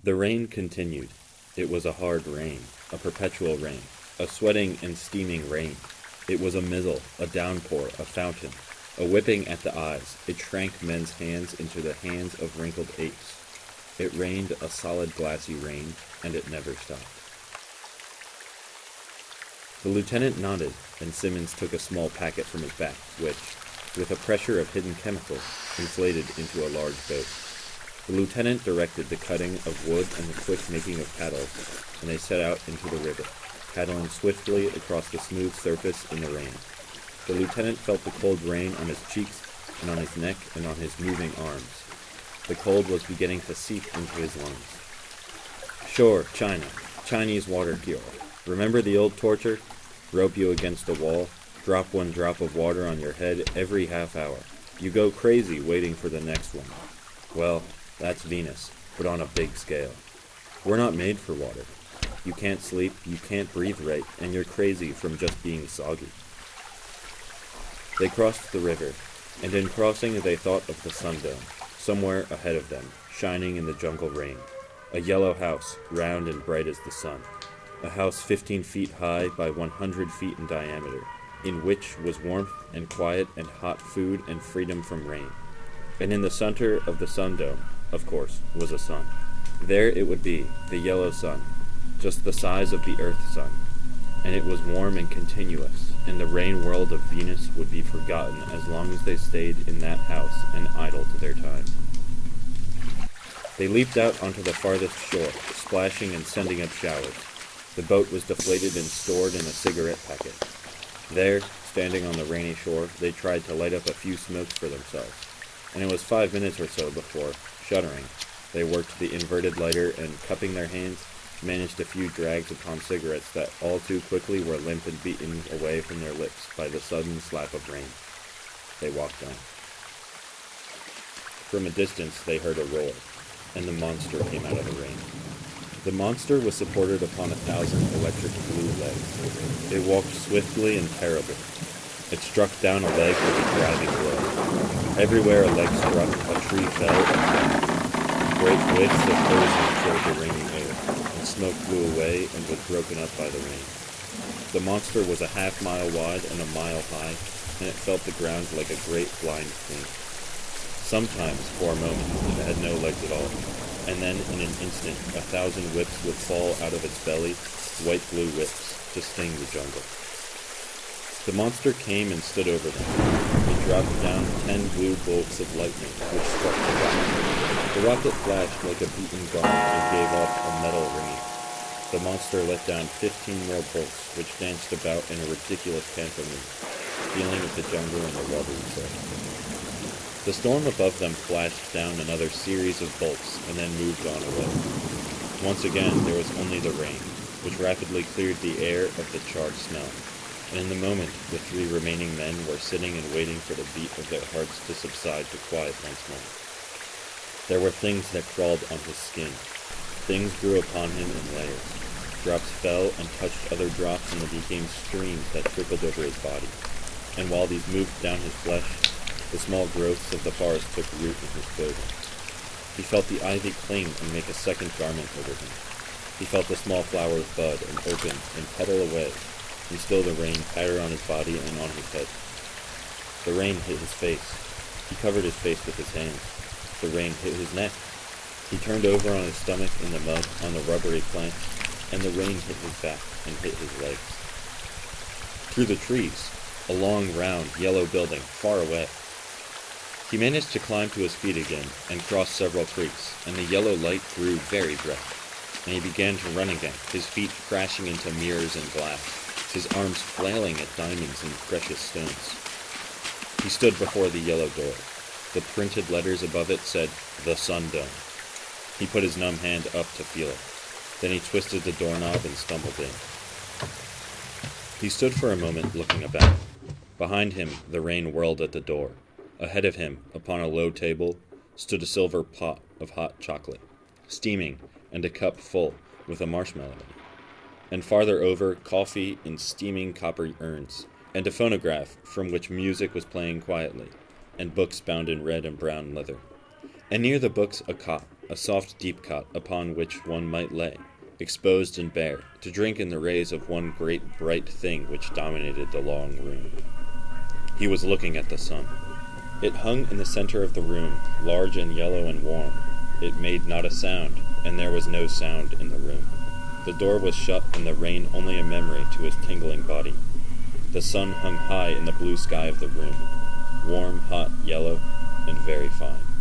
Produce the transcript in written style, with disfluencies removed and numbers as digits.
The rain continued. It was a hard rain, a perpetual rain, a sweating and steaming rain. It was a mizzle, a downpour, a fountain, a whipping at the eyes. It shrank men's hands into the hands of wrinkled apes. It rained a solid glassy rain, and it never stopped. The lieutenant nodded, and Simmons took a small packet from his back, which, with a pressure of hidden chemicals, inflated into a large boat. The lieutenant directed the cutting of wood and the quick making of paddles, and they set out into the river, paddling swiftly across the smooth surface in the rain. The lieutenant felt the cold rain on his cheeks and on his neck and on his moving arms. The cold was beginning to seep into his lungs. Sure, China. Chinese water cure. Remember the old torture? Rope you against a wall, drop one drop of water on your head every half hour. You go crazy waiting for the next one. Well, that's Venus, but on a big scale. We're not made for water. You can't sleep, you can't breathe right, and you're crazy from just being soggy. They crossed the river, and in crossing they thought of the Sundome, somewhere ahead of them, shining in the jungle rain. A yellow house, round and bright as the sun. A house 15 feet high by 100 feet in diameter, in which was warmth and quiet and hot food and freedom from rain. And in the center of the Sundome, of course, was a sun. There it would be, the yellow sun, just the size of the Earth sun. And it was warm and continuous, and the rain world of Venus would be forgotten as long as they stayed in that house and idle to their time. They leaped out onto the farthest shore, splashing and sending up showers. The boat was deflated and stored in a cigarette packet. There, standing on the rainy shore, they tried to light up a few smokes for themselves, and it was 5 minutes or so before, shuddering, they worked the inverted lighter and, cupping their hands, managed a few drags upon cigarettes that all too quickly were limp and beaten away from their lips by the sudden slap of rain. They walked on. From a distance they heard a roar, and the monster came out of the rain. The monster was supported upon 1,000 electric blue legs. It walked swiftly and terribly. It struck down a leg with a driving blow. Everywhere a leg struck, a tree fell and fell. Great whiffs of poison filled the rainy air, and smoke blew away and was broken up by the rain. The monster was a half-mile wide and a mile high, and it felt the ground like a great blind thing. Sometimes, for a moment, it had no legs at all, and then, in an instant, 1,000 whips would fall out of its belly, white-blue whips, to sting the jungle. The monster came and stood over them. It dropped down 10 blue bolts of lightning, which struck the rocket. The rocket flashed like a beaten gong and gave off a metal ringing. The monster let down 15 more bolts, which danced about in a ridiculous pantomime, feeling of the jungle and the watery surf. The storm above them flashed down another series of bolts and then moved on away. Once again, there was only the rain, which rapidly cleared the air of the charred smell, and in the moment the 3 remaining men were sitting and waiting for the beat of their hearts to subside to quiet once more. There were things that crawled on his skin. Things grew upon him in layers. Drops fell and touched other drops and they became streams that trickled over his body. And while these moved down his flesh, the small growths of the forest took root in his clothing. He felt the ivy cling and make a second garment over him. He felt the small flowers bud and open and petal away, and still the rain patter on his body and on his head. The rain hit his face. He covered his face with his hands. The rain hit his neck. He turned over on his stomach in the mud on the rubbery plank, and the rain hit his back and hit his legs. Through the trees, a long, round, yellow building, far away. He managed to climb to his feet again and cross several creeks, and the yellow light grew very bright. And he began to run again, his feet crashing into mirrors and glass, his arms flailing at diamonds and precious stones. He stood before the yellow door. The printed letters above it said, "The Sundome." He put his numb hand up to feel it. Then he twisted the doorknob and stumbled in. He stood for a moment looking about. Behind him, the rain whirled at the door. Ahead of him, upon a low table, stood a silver pot of hot chocolate, steaming, and a cup full, with a marshmallow in it. And farther over, coffee in steaming copper urns, and a phonograph from which music was playing quietly, and books bound in red and brown leather. And near the books a cot, a soft deep cot upon which one might lay, exposed and bare, to drink in the rays of one great bright thing which dominated the long room. He was looking at the sun. It hung in the center of the room, large and yellow and warm. It made not a sound, and there was no sound in the room. The door was shut and the rain only a memory to his tingling body. The sun hung high in the blue sky of the room, warm, hot, yellow, and very fine.